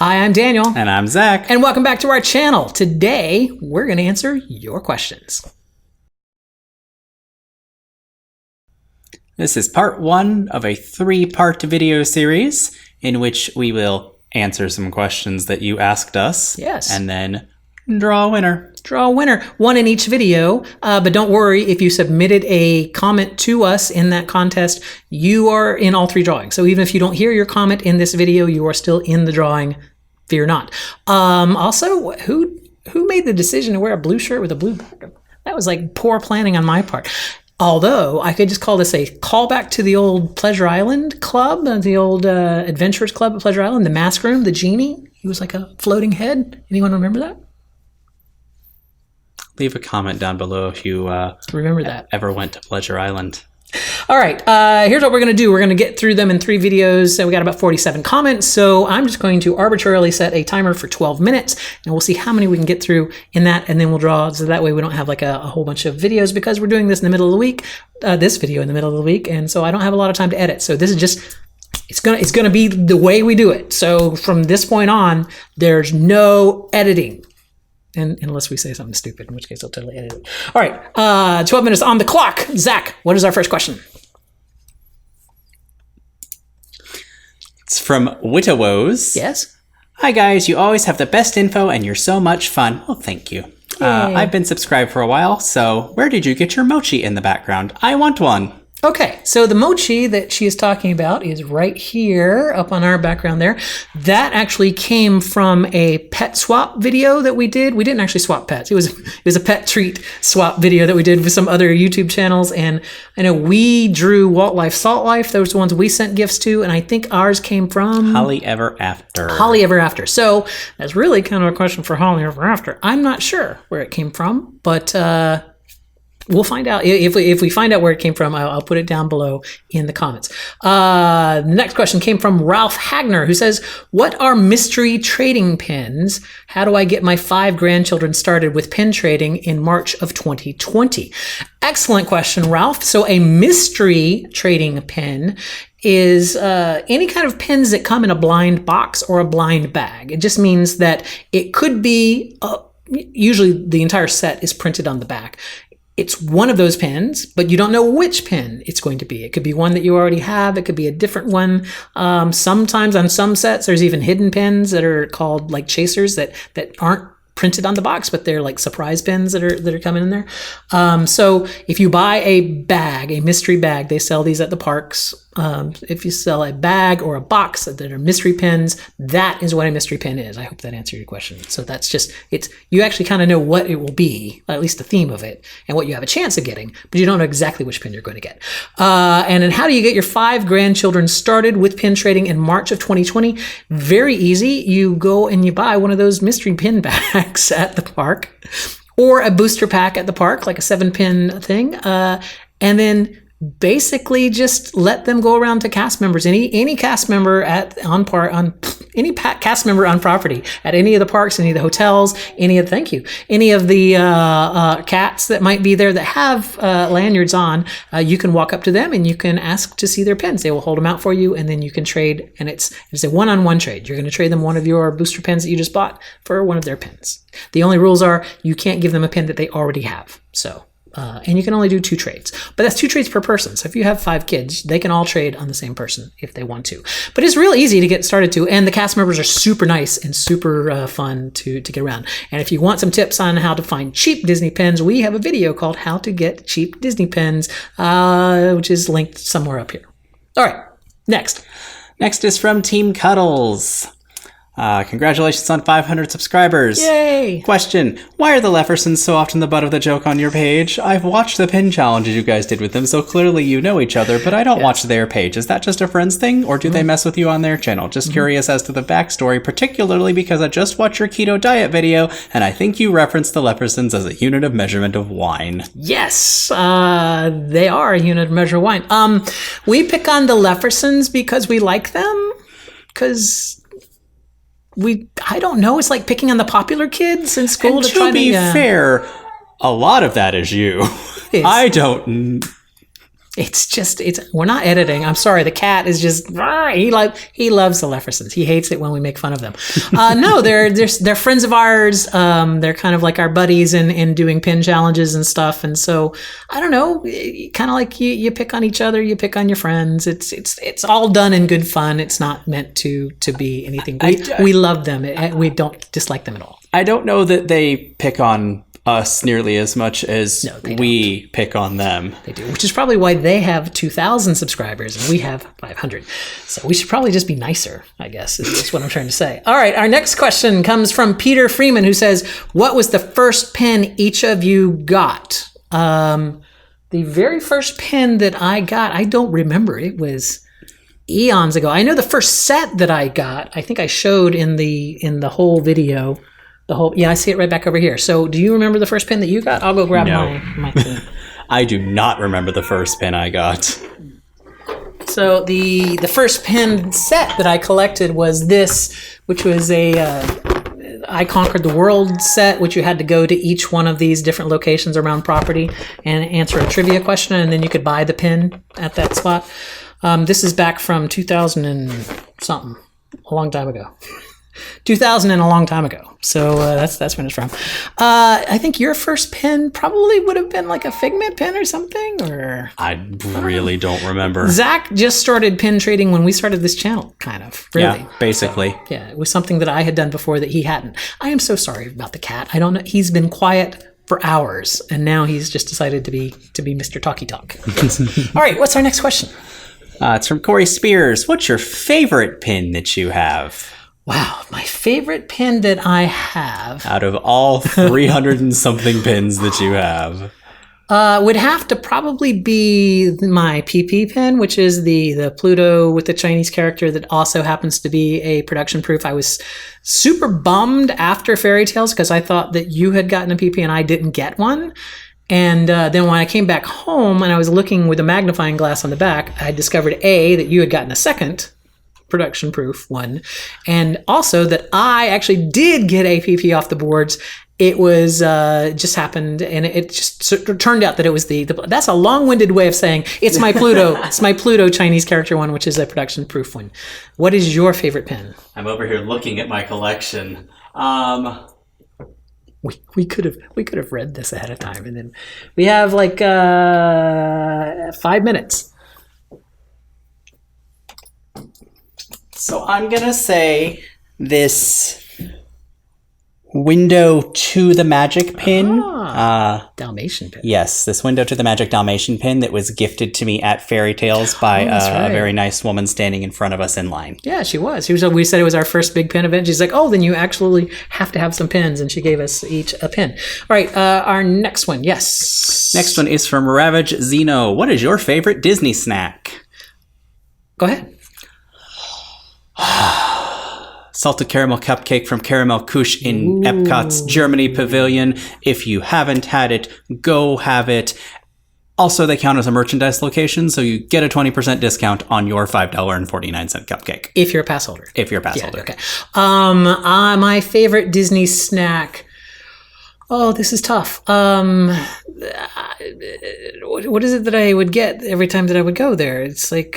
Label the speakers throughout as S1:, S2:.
S1: Hi, I'm Daniel.
S2: And I'm Zach.
S1: And welcome back to our channel. Today, we're going to answer your questions.
S2: This is part 1 of a 3-part video series in which we will answer some questions that you asked us.
S1: Yes.
S2: And then draw a winner.
S1: Draw a winner. One in each video. But don't worry, if you submitted a comment to us in that contest, you are in all 3 drawings. So even if you don't hear your comment in this video, you are still in the drawing. Fear not. Also, who made the decision to wear a blue shirt with a blue background? That was like poor planning on my part. Although, I could just call this a callback to the old Pleasure Island club, the old Adventurers Club at Pleasure Island, the mask room, the genie. He was like a floating head. Anyone remember that?
S2: Leave a comment down below if you
S1: remember that.
S2: Ever went to Pleasure Island.
S1: All right, here's what we're going to do. We're going to get through them in 3 videos. So we got about 47 comments. So I'm just going to arbitrarily set a timer for 12 minutes, and we'll see how many we can get through in that, and then we'll draw. So that way we don't have like a whole bunch of videos, because we're doing this in the middle of the week, this video in the middle of the week, and so I don't have a lot of time to edit. So this is just, it's gonna be the way we do it. So from this point on, there's no editing. And unless we say something stupid, in which case I'll totally edit it. All right, 12 minutes on the clock. Zach, what is our first question?
S2: It's from Wittowos.
S1: Yes?
S2: Hi guys, you always have the best info and you're so much fun. Well, thank you. I've been subscribed for a while, so where did you get your mochi in the background? I want one.
S1: Okay, so the mochi that she is talking about is right here up on our background there. That actually came from a pet swap video that we did. We didn't actually swap pets. It was a pet treat swap video that we did with some other YouTube channels. And I know we drew Walt Life, Salt Life. Those are the ones we sent gifts to. And I think ours came from
S2: Holly Ever After.
S1: Holly Ever After. So that's really kind of a question for Holly Ever After. I'm not sure where it came from, but we'll find out. If we find out where it came from, I'll put it down below in the comments. The next question came from Ralph Hagner, who says, what are mystery trading pins? How do I get my 5 grandchildren started with pin trading in March of 2020? Excellent question, Ralph. So a mystery trading pin is any kind of pins that come in a blind box or a blind bag. It just means that it could be, usually the entire set is printed on the back. It's one of those pins, but you don't know which pin it's going to be. It could be one that you already have. It could be a different one. Sometimes on some sets, there's even hidden pins that are called like chasers that aren't printed on the box, but they're like surprise pins that are coming in there. So if you buy a bag, a mystery bag, they sell these at the parks. If you sell a bag or a box that are mystery pins, that is what a mystery pin is. I hope that answered your question. So that's just, you actually kind of know what it will be, at least the theme of it, and what you have a chance of getting, but you don't know exactly which pin you're going to get. And then how do you get your 5 grandchildren started with pin trading in March of 2020? Very easy. You go and you buy one of those mystery pin bags at the park, or a booster pack at the park, like a 7-pin thing, and then basically just let them go around to cast members. Any cast member cast member on property at any of the parks, any of the hotels, any of the cats that might be there that have lanyards on. You can walk up to them and you can ask to see their pins. They will hold them out for you, and then you can trade. And it's a one-on-one trade. You're going to trade them one of your booster pins that you just bought for one of their pins. The only rules are you can't give them a pin that they already have. So. And you can only do 2 trades, but that's 2 trades per person. So if you have 5 kids, they can all trade on the same person if they want to. But it's real easy to get started to, and the cast members are super nice and super fun to get around. And if you want some tips on how to find cheap Disney pins, we have a video called How to Get Cheap Disney Pins, which is linked somewhere up here. All right, next.
S2: Next is from Team Cuddles. Congratulations on 500 subscribers.
S1: Yay!
S2: Question: why are the Leffersons so often the butt of the joke on your page? I've watched the pin challenges you guys did with them, so clearly you know each other, but I don't watch their page. Is that just a friends thing, or do they mess with you on their channel? Just curious as to the backstory, particularly because I just watched your keto diet video, and I think you referenced the Leffersons as a unit of measurement of wine.
S1: Yes, they are a unit of measure of wine. We pick on the Leffersons because we like them, because I don't know, it's like picking on the popular kids in school.
S2: And to be fair, a lot of that is you. I don't
S1: we're not editing. I'm sorry. The cat is just, he loves the Leffersons. He hates it when we make fun of them. No, they're friends of ours. They're kind of like our buddies in doing pin challenges and stuff. And so I don't know, kind of like you pick on each other, you pick on your friends. It's all done in good fun. It's not meant to be anything. We love them. We don't dislike them at all.
S2: I don't know that they pick on us nearly as much as we pick on them.
S1: They do, which is probably why they have 2,000 subscribers and we have 500. So we should probably just be nicer, I guess, is what I'm trying to say. All right, our next question comes from Peter Freeman, who says, what was the first pen each of you got? The very first pen that I got, I don't remember. It was eons ago. I know the first set that I got, I think I showed in the whole video. I see it right back over here. So do you remember the first pen that you got? I'll go grab my thing.
S2: I do not remember the first pen I got.
S1: So the first pen set that I collected was this, which was a I Conquered the World set, which you had to go to each one of these different locations around property and answer a trivia question, and then you could buy the pin at that spot. This is back from 2000 and something, a long time ago. 2000 and a long time ago. So that's when it's from. I think your first pen probably would have been like a Figment pen or something. Or
S2: I really don't remember.
S1: Zach just started pen trading when we started this channel, kind of. Really.
S2: Yeah, basically.
S1: So, yeah, it was something that I had done before that he hadn't. I am so sorry about the cat. I don't know. He's been quiet for hours, and now he's just decided to be Mr. Talky Talk. All right, what's our next question?
S2: It's from Corey Spears. What's your favorite pin that you have?
S1: Wow, my favorite pin that I have
S2: out of all 300 and something pins that you have
S1: would have to probably be my PP pin, which is the Pluto with the Chinese character that also happens to be a production proof. I was super bummed after Fairy Tales because I thought that you had gotten a PP and I didn't get one. And then when I came back home and I was looking with a magnifying glass on the back, I discovered that you had gotten a second production proof one, and also that I actually did get APP off the boards. It was just happened, and it just turned out that it was the that's a long-winded way of saying it's my Pluto. It's my Pluto Chinese character one, which is a production proof one. What is your favorite pen?
S2: I'm over here looking at my collection.
S1: We could have read this ahead of time, and then we have like 5 minutes.
S2: So I'm going to say this Window to the Magic pin.
S1: Dalmatian pin.
S2: Yes, this Window to the Magic Dalmatian pin that was gifted to me at Fairy Tales by a very nice woman standing in front of us in line.
S1: Yeah, she was. We said it was our first big pin event. She's like, oh, then you actually have to have some pins. And she gave us each a pin. All right, our next one. Yes.
S2: Next one is from Ravage Zeno. What is your favorite Disney snack?
S1: Go ahead.
S2: Salted caramel cupcake from Caramel Couche in Epcot's Germany Pavilion. If you haven't had it, go have it. Also, they count as a merchandise location, so you get a 20% discount on your $5.49 cupcake.
S1: If you're a pass holder.
S2: If you're a pass holder.
S1: Okay. My favorite Disney snack. Oh, this is tough. What is it that I would get every time that I would go there? It's like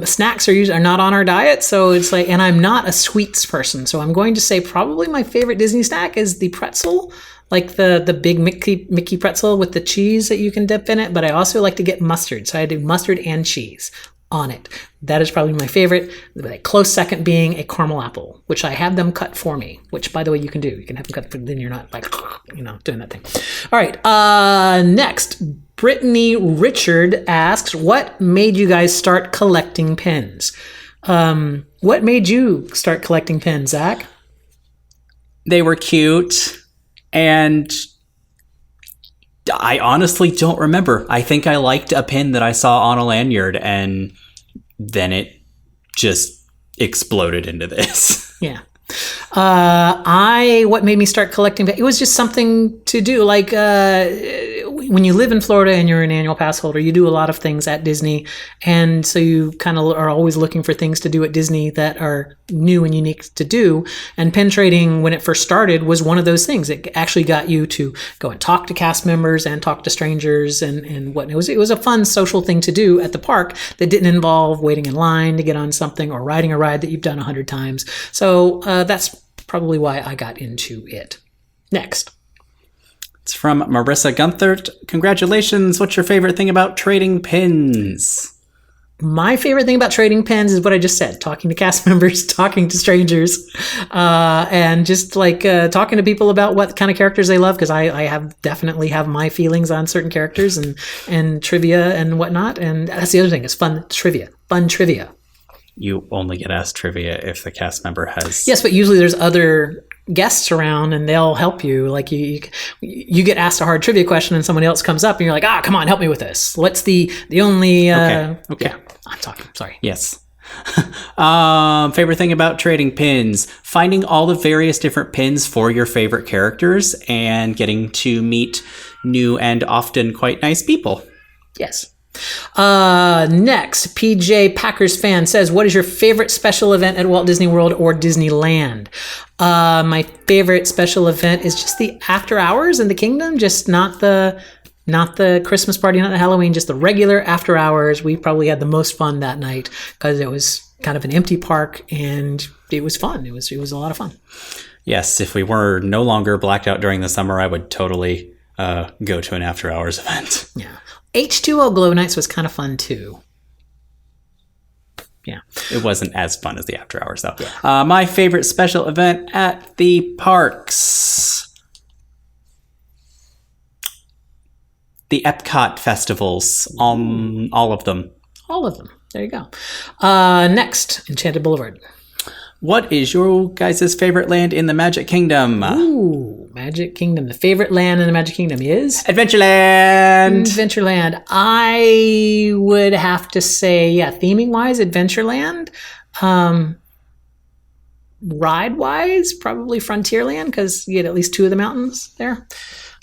S1: snacks are not on our diet, so it's like, and I'm not a sweets person, so I'm going to say probably my favorite Disney snack is the pretzel, like the big Mickey pretzel with the cheese that you can dip in it. But I also like to get mustard, so I do mustard and cheese on it. That is probably my favorite. The close second being a caramel apple, which I have them cut for me, which, by the way, you can do. You can have them cut for, then you're not like, doing that thing. All right. Next, Brittany Richard asks, what made you guys start collecting pins? What made you start collecting pins, Zach?
S2: They were cute, and I honestly don't remember. I think I liked a pin that I saw on a lanyard, and then it just exploded into this.
S1: Yeah. What made me start collecting? It was just something to do. Like when you live in Florida and you're an annual pass holder, you do a lot of things at Disney. And so you kind of are always looking for things to do at Disney that are new and unique to do. And pen trading, when it first started, was one of those things. It actually got you to go and talk to cast members and talk to strangers and what. It was a fun social thing to do at the park that didn't involve waiting in line to get on something or riding a ride that you've done 100 times. So that's probably why I got into it. Next.
S2: It's from Marissa Gunthert. Congratulations. What's your favorite thing about trading pins?
S1: My favorite thing about trading pens is what I just said, talking to cast members, talking to strangers, and just like talking to people about what kind of characters they love, because I definitely have my feelings on certain characters and trivia and whatnot. And that's the other thing, is fun trivia.
S2: You only get asked trivia if the cast member has...
S1: Yes, but usually there's other guests around and they'll help you. Like you get asked a hard trivia question and someone else comes up and you're like, come on, help me with this. What's the only...
S2: Okay.
S1: Yeah, I'm talking. Sorry.
S2: Yes. Favorite thing about trading pins: finding all the various different pins for your favorite characters and getting to meet new and often quite nice people.
S1: Yes. Next, PJ Packers fan says, what is your favorite special event at Walt Disney World or Disneyland? My favorite special event is just the after hours in the kingdom, just not the Christmas party, not the Halloween, just the regular after hours. We probably had the most fun that night because it was kind of an empty park and it was fun. It was a lot of fun.
S2: Yes, if we were no longer blacked out during the summer, I would totally go to an after hours event.
S1: Yeah. H2O Glow Nights was kind of fun too. Yeah.
S2: It wasn't as fun as the after hours though. Yeah. My favorite special event at the parks: the Epcot festivals. All of them.
S1: All of them. There you go. Next, Enchanted Boulevard.
S2: What is your guys' favorite land in the Magic Kingdom?
S1: Ooh, Magic Kingdom. The favorite land in the Magic Kingdom is?
S2: Adventureland!
S1: Adventureland. I would have to say, theming-wise, Adventureland. Ride-wise, probably Frontierland, because you get at least two of the mountains there.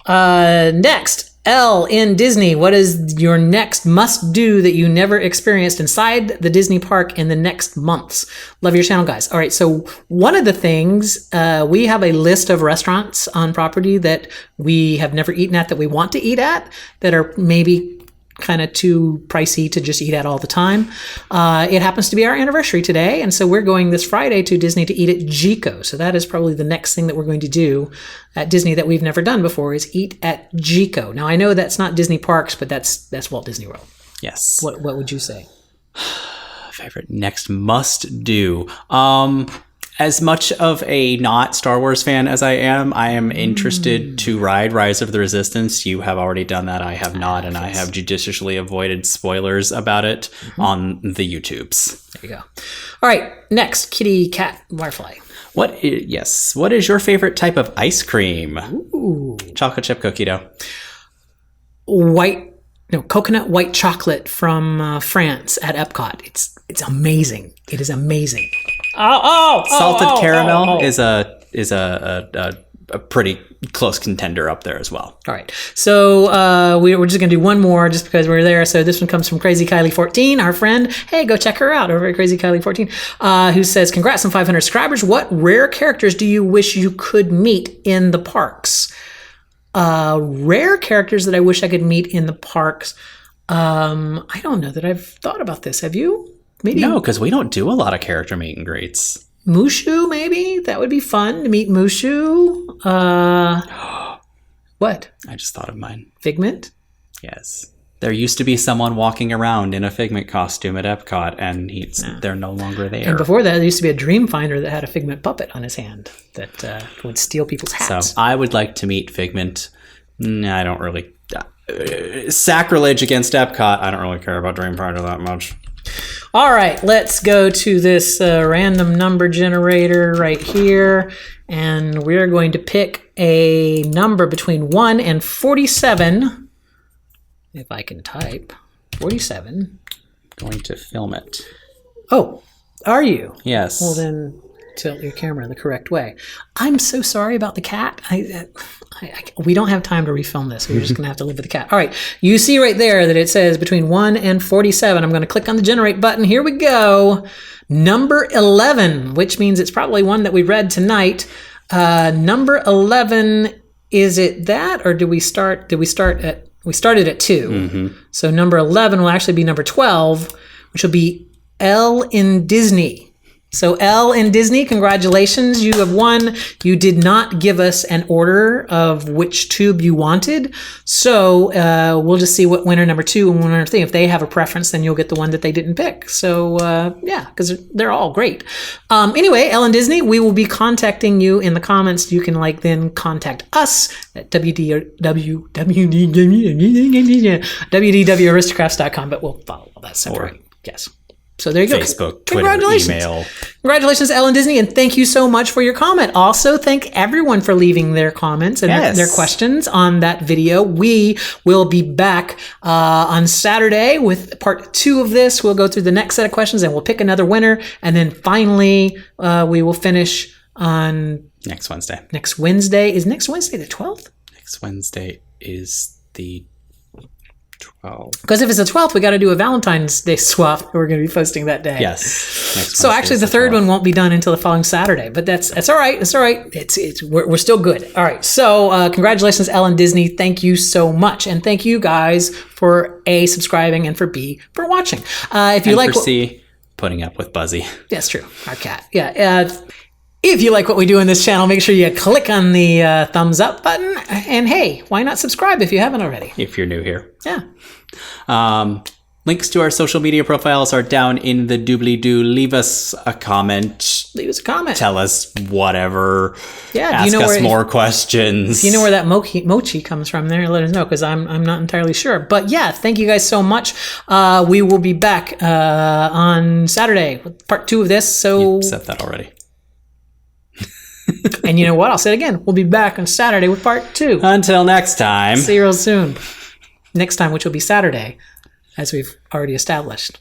S1: Next, L in Disney. What is your next must-do that you never experienced inside the Disney park in the next months? Love your channel, guys. All right, so one of the things, we have a list of restaurants on property that we have never eaten at that we want to eat at that are maybe kind of too pricey to just eat at all the time. It happens to be our anniversary today, and so we're going this Friday to Disney to eat at Jico. So that is probably the next thing that we're going to do at Disney that we've never done before, is eat at Jico. Now I know that's not Disney Parks, but that's Walt Disney World.
S2: Yes.
S1: What would you say?
S2: Favorite next must do. As much of a not Star Wars fan as I am interested to ride Rise of the Resistance. You have already done that. I have not, and I have judiciously avoided spoilers about it on the YouTubes.
S1: There you go. All right, next, Kitty Cat Firefly.
S2: What is your favorite type of ice cream?
S1: Ooh.
S2: Chocolate chip cookie dough.
S1: Coconut white chocolate from France at Epcot. It's amazing. It is amazing.
S2: Salted caramel is a pretty close contender up there as well.
S1: All right. So we're just going to do one more just because we're there. So this one comes from Crazy Kylie 14, our friend. Hey, go check her out over at Crazy Kylie 14, who says, congrats on 500 subscribers. What rare characters do you wish you could meet in the parks? Rare characters that I wish I could meet in the parks. I don't know that I've thought about this. Have you? Maybe.
S2: No, because we don't do a lot of character meet and greets.
S1: Mushu, maybe? That would be fun to meet Mushu. What?
S2: I just thought of mine.
S1: Figment?
S2: Yes. There used to be someone walking around in a Figment costume at Epcot, and they're no longer there.
S1: And before that, there used to be a Dream Finder that had a Figment puppet on his hand that would steal people's hats.
S2: So I would like to meet Figment. I don't really... sacrilege against Epcot. I don't really care about Dream Finder that much.
S1: All right, let's go to this random number generator right here, and we're going to pick a number between 1 and 47. If I can type 47.
S2: Going to film it.
S1: Oh, are you?
S2: Yes.
S1: Well, then tilt your camera the correct way. I'm so sorry about the cat. We don't have time to refilm this. We're just going to have to live with the cat. All right. You see right there that it says between 1 and 47. I'm going to click on the generate button. Here we go. Number 11, which means it's probably one that we read tonight. Number 11, is it that, or we started at 2.
S2: Mm-hmm.
S1: So number 11 will actually be number 12, which will be L in Disney. So L in Disney, congratulations, you have won. You did not give us an order of which tube you wanted. So we'll just see what winner number 2 and winner number 3. If they have a preference, then you'll get the one that they didn't pick. So yeah, because they're all great. Anyway, L in Disney, we will be contacting you in the comments. You can then contact us at www.aristocrafts.com, but we'll follow all that separate. Yes. So there you go.
S2: Facebook,
S1: Congratulations.
S2: Twitter, email.
S1: Congratulations, Ellen Disney, and thank you so much for your comment. Also, thank everyone for leaving their comments and their questions on that video. We will be back on Saturday with part 2 of this. We'll go through the next set of questions and we'll pick another winner. And then finally, we will finish on
S2: next Wednesday.
S1: Next Wednesday. Is next Wednesday the 12th?
S2: Next Wednesday is the 12th.
S1: Because if it's the 12th, we got to do a Valentine's Day swap. We're going to be posting that day.
S2: Yes.
S1: So actually, the third one won't be done until the following Saturday. But that's all right. It's all right. We're still good. All right. So congratulations, Ellen Disney. Thank you so much, and thank you guys for A, subscribing, and for B, for watching. If you like,
S2: for C, putting up with Buzzy.
S1: That's true. Our cat. Yeah. If you like what we do in this channel, make sure you click on the thumbs up button. And hey, why not subscribe if you haven't already?
S2: If you're new here.
S1: Yeah.
S2: Links to our social media profiles are down in the doobly-doo. Leave us a comment.
S1: Leave us a comment.
S2: Tell us whatever.
S1: Yeah.
S2: Ask us more questions.
S1: If you know where that mochi comes from there, let us know, because I'm not entirely sure. But yeah, thank you guys so much. We will be back on Saturday with part 2 of this. So
S2: you said that already.
S1: And you know what? I'll say it again. We'll be back on Saturday with part 2.
S2: Until next time.
S1: See you real soon. Next time, which will be Saturday, as we've already established.